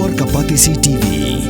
Halor Kapatisi TV.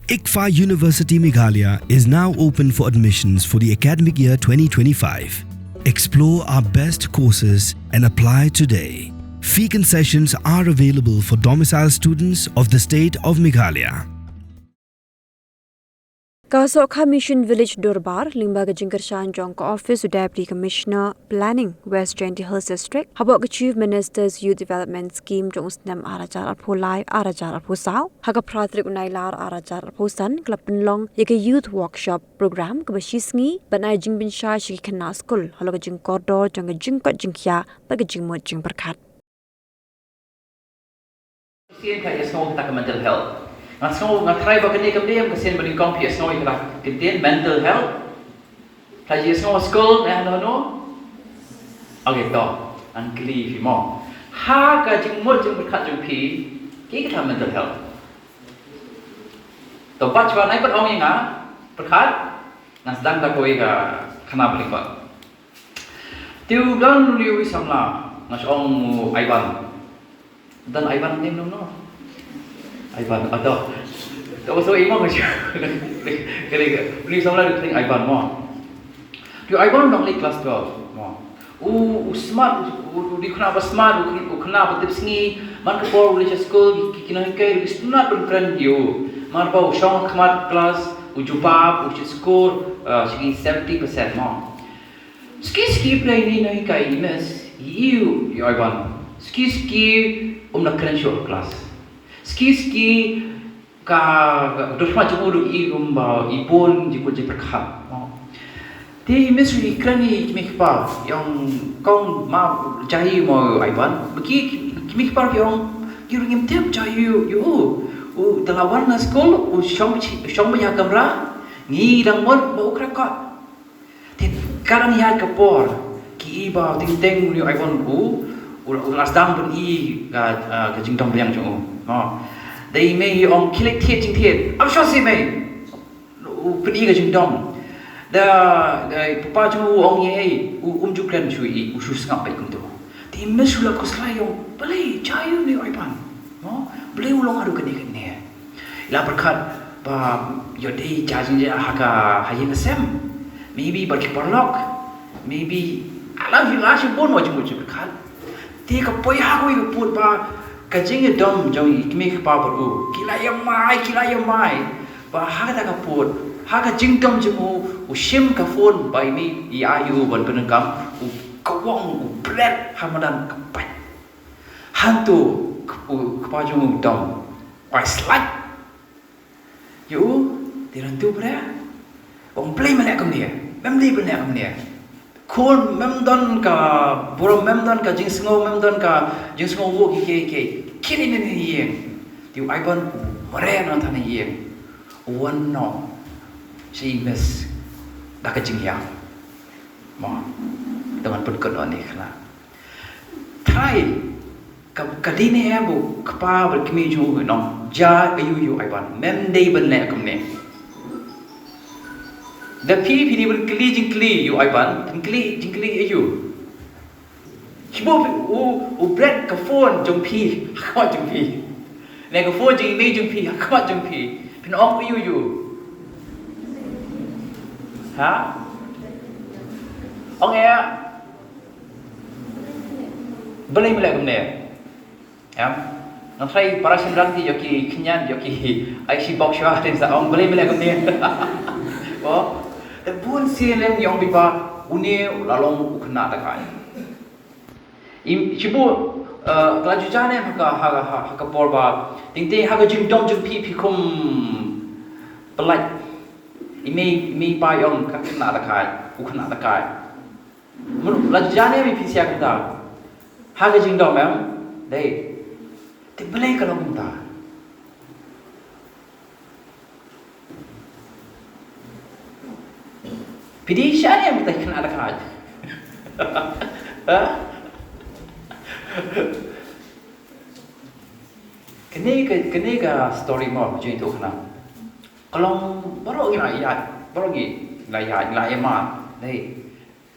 ICFA University Meghalaya is now open for admissions for the academic year 2025. Explore our best courses and apply today. Fee concessions are available for domicile students of the state of Meghalaya. Sohkha Mission Village Durbar, Limbaga Jingkordor Office of Deputy Commissioner Planning, West Jainti Hills District, Habok Chief Minister's Youth Development Scheme Jongsnam Arajar Alpolai Arajar Alposau, Haga Pratrik Unailar Arajar Alposan, Klapenlong, Yaka Youth Workshop Program, Kabashisngi, Banai Pynshai Shikana School, Haloga Jingkordor, Jingkordor Khiah, Baga Jingmut Jingperkat. Mental health. Try bagani kamdiam kasi balik kompi snow ikla contain mental health. Try snow school no. Okay to angli fi mo. Ha ka jingmut jing berkat jing pi ki ka mental health. To bachwa nai pat ong inga berkat nas dang ta koi ka khana balik ba. Tiu gan liu samla nas ong aiban. Dan aiban nem no. Ivan atau so imam macam kira beli sama lah dia Ivan mo. Dia Ivan nak lagi kelas 12 mo. Smart di kenapa smart kenapa tips ni man ke por boleh school kena ke student berperan dia. Man bau shong kemat kelas ujubab score segi 70% mo. Ski play ni nahi kai mes you Ivan. Ski nak kena show kelas. Ski ka dosma jumuru I rumba ibon jiku jiperkat. Ti mesri krani kimikpa yang kong ma jahi mo Ivan. Bagi kimikpa yang kirim tem jahi you. Dalawan na school shom ya kamera ni dang mon mo krakot. Ti karan ya kapor ki ba ting ni Ivan ulas dang pun I ka jingdong yang jong. They may on kilik tiet jing tiet. I'm sure they may. Peni ka jingdong. Da papa jong ong ye jukran chui usu ngap pai kuntu. Ti mesula koslai yong beli jayu ni Ivan. Beli ulong adu kene. La berkat ba yodi jajing je haka hayin sem. Maybe bagi perlok. Maybe alam hilas pun mo jemu berkat. Ti ka poi ha ko put ba kajing dom jong ikmi pa baru kila yang mai ba ha ka put ha ka jing dom jemu usim ka phone bai mi ayu ban penengkam kawong bread hamadan kapai hantu kapa jong dom pai slide you dirantu bre ong play melek kum dia memli melek kum dia Kon memdan ka boro memdan ka jingsngo memdan ka jingsngo wo ki kini ni yeng tiu Ivan mare na thana yeng one no si mes da ka jingyang ma teman pun ko ni khna thai ka dine bu kpa ber kimi ju no ja ayu Ivan mem dei ban le kum ne the P pun kli you Ivan kli you Kibo bread ka phone jong P khamat jong P ne ka phone jong email jong P khamat jong P pin ong you ha ong ya beli melek kumne ya nang sai para sindang ti yoki kinyan yoki IC box ya tin sa ong beli melek kumne oh bun silem yang biba uni lalong ukna ta kai chibu kelaju jane haka porba ting haka jing dom jing pi kum pelai imi pa yang kena ta kai ukna ta kai mun laju jane mi pisia kita haka jing dom em dei te belai kalau minta Pynshai yang kita kena ada kaj. Kene ka story mo macam itu kena. Kalau baru lagi ma, deh.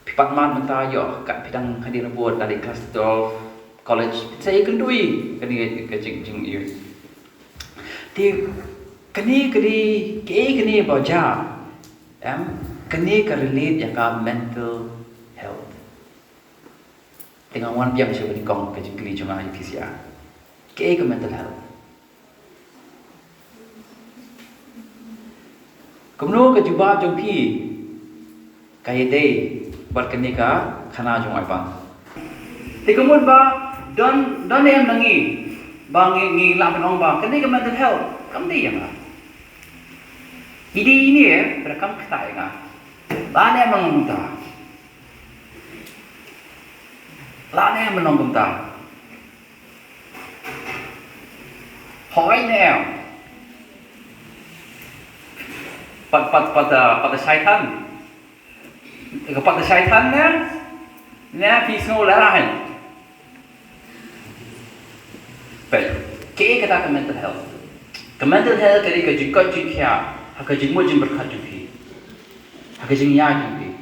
Pipat man mentah yo kat bidang hadir buat dari kelas 12 college saya kendui kani ke jing you ti kani baca kani ka relate yang ka mental health dengan wan biang siapa ni kong ke jing kli cuma Khiah ke mental health kumno ke jubab jong pi kaya day buat kani ka khana jong ai bang ti kemun ba don em nangi bang ngi lam penong bang kani ka mental health kam di yang ini berakam kata yang lana menongta lana menongta hỏi nè pada syaitan kepada syaitan nè pisau lain baik kata ke mental health kali ke jingkot Khiah haka jingmo jing berkat jupi haka jing ya jupi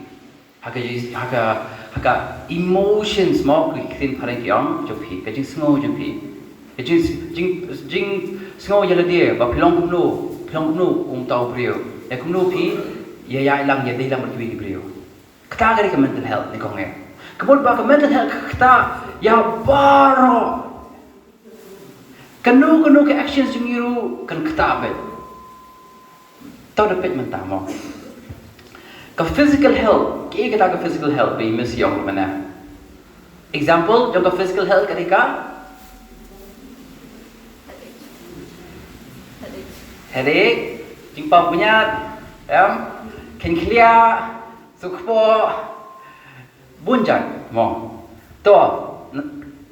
haka emotions mau krin pareng yang jupi ke jing sngo jupi ke jing sngo yala dia ba pilong kumno tau brio ya kumno pi ya lang ya dei lang berjupi brio kata kali ke mental health ni kong kemudian ba ke mental health kata ya baro kanu ke actions jing iru kan kata bet tahu dapat mentamo. Ke physical health, kita ke physical health be mesti yang mana? Example, jom ke physical health ketika headache, jingpa punya, Khiah, Sohkha, bunjan, mo. To,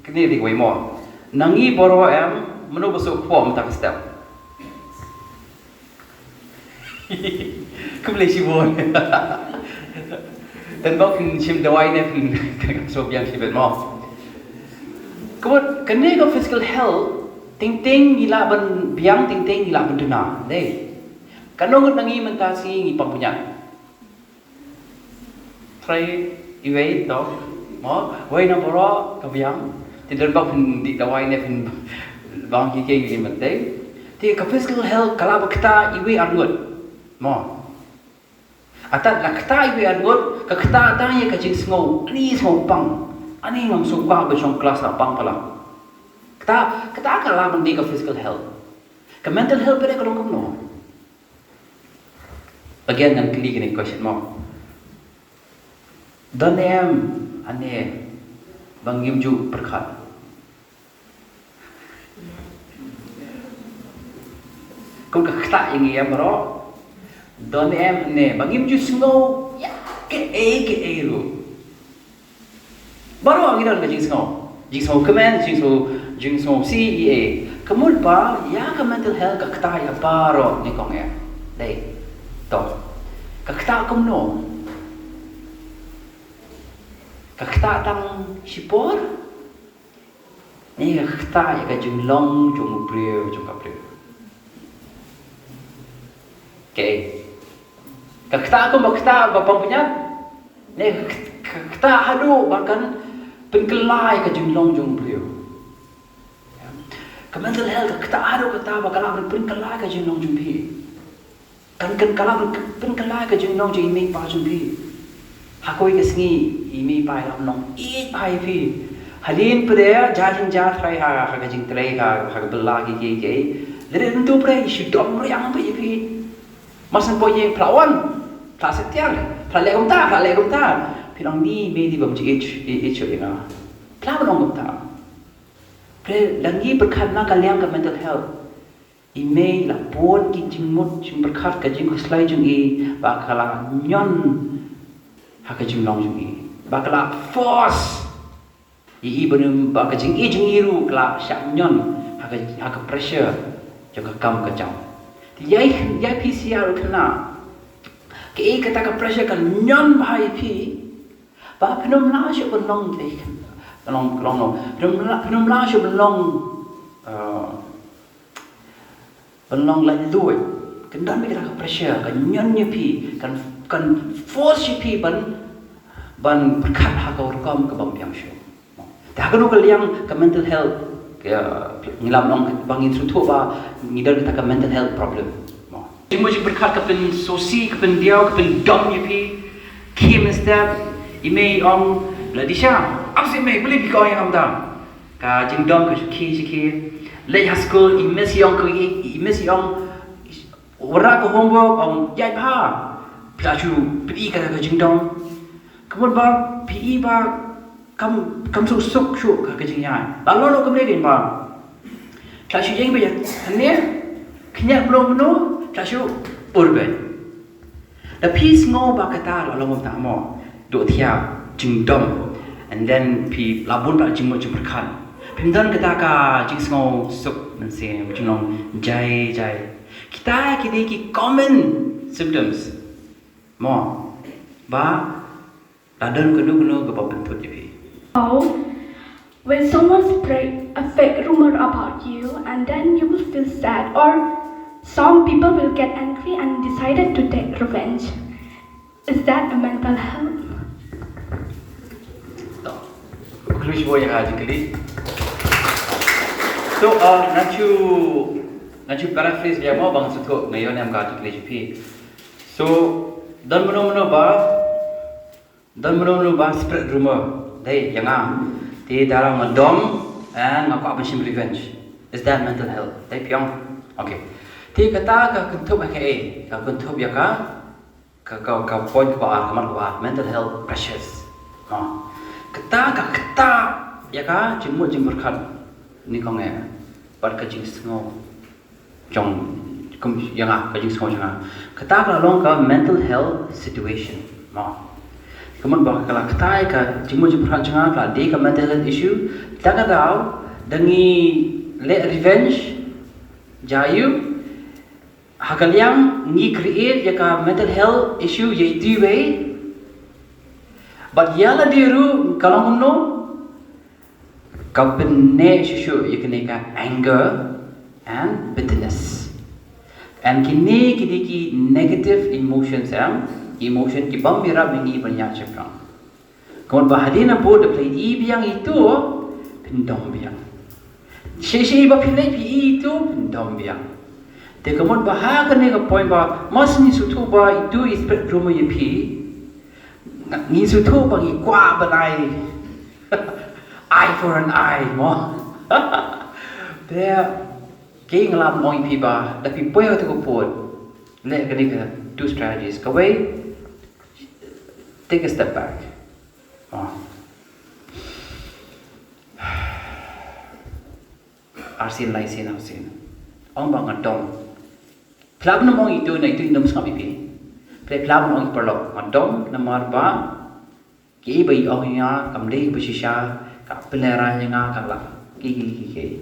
kini di mo. Nangi boro menubu Sohkha mentak step. Kembali sibuk. Dan bau sim dawai ni pun so biang sibuk mau. Kemudian kena ke physical health, ting gila ben biang ting gila ben duna. Deh. Kanong nangi mentasi ngi pampunya. Try iway to. Mo, way na boro ke biang. Tidak bau pun di dawai ni pun bang kiki gili mentai. Ti ke physical health kalau kita iway arut. Mo. Atat nak kata ibu argut, ke kata tanya ke jing sengau, ani sengau pang, ani ngam Sohkha besong kelas lah pang pala. Kata kalau mandi ke physical health, ke mental health pada kalau kamu no. Bagian yang kali kini question mo. Dan ane bangim ju berkat. Kau ke kata yang ia bro. Don ne bangim ju sengau ya ke lu baru kita nak jing sengau command jing sengau CEA kemudian ba ya ke mental health ke kata ya baru ni kong ya deh to ke kata kumno ke kata tang sipor ni ke kata ya ke jing long jung brio okay. Kata aku kata bapa punya, ni kata hadu bahkan pengkelai ke jumlong beliau. Kemental health kata hadu kata bahkan pengkelai ke jumlong beliau. Kan kalau pengkelai ke jumlong imi pa beliau. Hakoi ke sengi imi pa long pai pi. Halin pada jahin try ha jing try ha belagi ke. Jadi untuk pada isu dom yang apa pi. Masa poye pelawan setiap pelak gumta pirang ni medi bam ich ina pelawan orang gumta pre langi berkat na kaliang ke mental health email la pon ki jingmut jing berkat ka jing slai jing i bakala nyon ha ka jing long jing i bakala force i benum ba ka jing iru kla syak nyon ha ka pressure jang ka kam ka jam yai PCR kena ke kata ka pressure kan nyon bahai pi ba penom la shu belong dei kan long penom la shu belong la lui kan dan me ka pressure kan nyon nya pi kan force pi ban berkat ha ka kam ka bam yang shu dah kan kalau yang ke mental health ngilam nong bangin sutu ba ngidar kita ke mental health problem cuma berkat ke pen sosi ke pen dia ke pen dom yepi kim step ime ong ladisha apsi me boleh bi kau yang amda ka jing dom ke ki le school imesi ong ora ko homework ong yai pa plachu pi ka jing dom kemudian ba pi ba kam suk ka jing ya lalu lo kemudian ba plachu jing ba ya ne kenya belum plachu urban the peace ngo ba kata lo ngom ta mo do thia jing dom and then pi labun ba jing mo jing berkan pimdan kata ka jing ngo suk men se jing jai kita ki common symptoms mo ba dadan kenu ke bentuk je. When someone spread a fake rumor about you, and then you will feel sad, or some people will get angry and decided to take revenge. Is that a mental health? Keluar boy yang haji kali. So, nanti paraphrase dia mau bang sutuk ngayon yang haji kali jepi. So, dan meno ba spread rumor. Dai yang di dalam ngedom and ngaku apa sih revenge. Is that mental health? Dai piang. Okay. Ti kata ka kuntup ka kuntup ya ka point ke bawah kamar ke bawah mental health pressures. Kata ya ka jemut berkat ni kong ya. Bar ka jing sngo. Jong kum yang ka jing sngo jang. Kata ka long ka mental health situation. Kemudian bakal ketai ka jemut berkat jang ka di ka mental health issue tak tahu dengi le revenge jayu hakal yang ni create ya ka mental health issue ye diwe but yala diru kalau ngono ka benne issue ye kene ka anger and bitterness and kini ki negative emotions emotion ki bam mira bengi banyak cepang kemudian bahadina po de play ibiang itu pendom biang Sesi ba pilih pi itu pendom biang. Te kemudian bahagian ni ke point ba mas ni sutu ba itu ispek rumah ye pi. Ni sutu ba ki kwa balai. Eye for an eye mo. Te ke ngelap moi pi ba tapi poyo tu ko pot. Le ke ni ke two strategies. Kawai take a step back. Arsin laisin arsin. Ong bang adong. Plab na mong itu na itu indom sa pipi. Plab mong perlok adong na marba. Ki bai ong ya kamdei basisha ka pelera nga kala. Ki.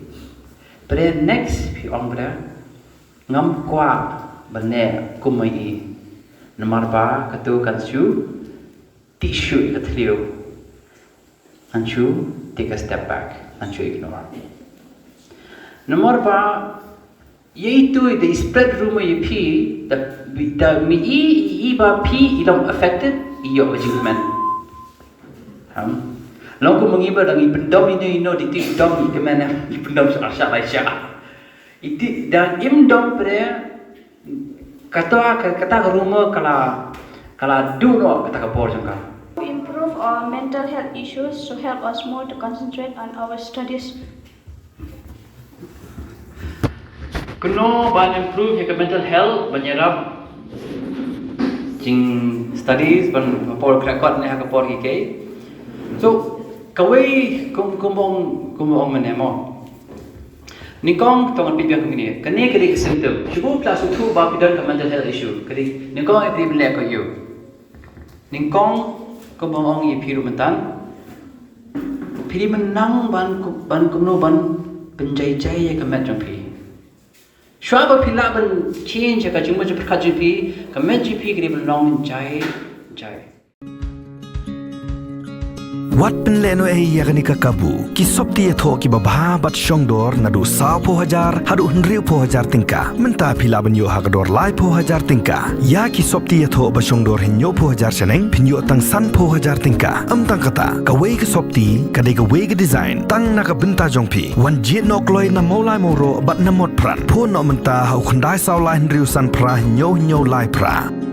Pre next pi ong bra ngam kwa bane kumai na marba katu kansu tissue katlio. Anchu take a step back. Anchu ignore. Nomor ba, yaitu the spread rumor ye pi, the mi ba pi ilong affected iyo achievement. Long ko mengiba dangi pendom ini di ti dom ke mana di pendom asal Aisyah. Itu dan dom pre kata rumor kala duno kata kapor jangka. To improve our mental health issues to help us more to concentrate on our studies. Kuno ban improve your mental health banyarap jing studies ban por krakot ne ha por ki so kawai kumbong menemo nikong tongan pipiang kini kene kiri symptom cuba plus tu ba pidan mental health issue kiri nikong every black ko you nikong kumbong ye piru mentan piri menang ban kumno ban penjai-jai ye kemet jongpi Shwaba pila ban change ka jingmo jipur ka GP ka med GP kri ban long jai Wat penleno yakni kakabu. Ki sopti etho ki babha bat Jingkordor nadu saw po hajar hadu hendriu po hajar tingka. Menta pila banyo hagador lai po hajar tingka. Ya ki sopti etho ba Jingkordor hinyo po hajar seneng pinyo tang san po hajar tingka. Tang kata kawe ke sopti kadai kawe ke design tang naka benta jongpi. Wan jit nok loi na molai moro bat namot pran. Po no menta hau khandai saw lai hendriu san pra hinyo lai pra.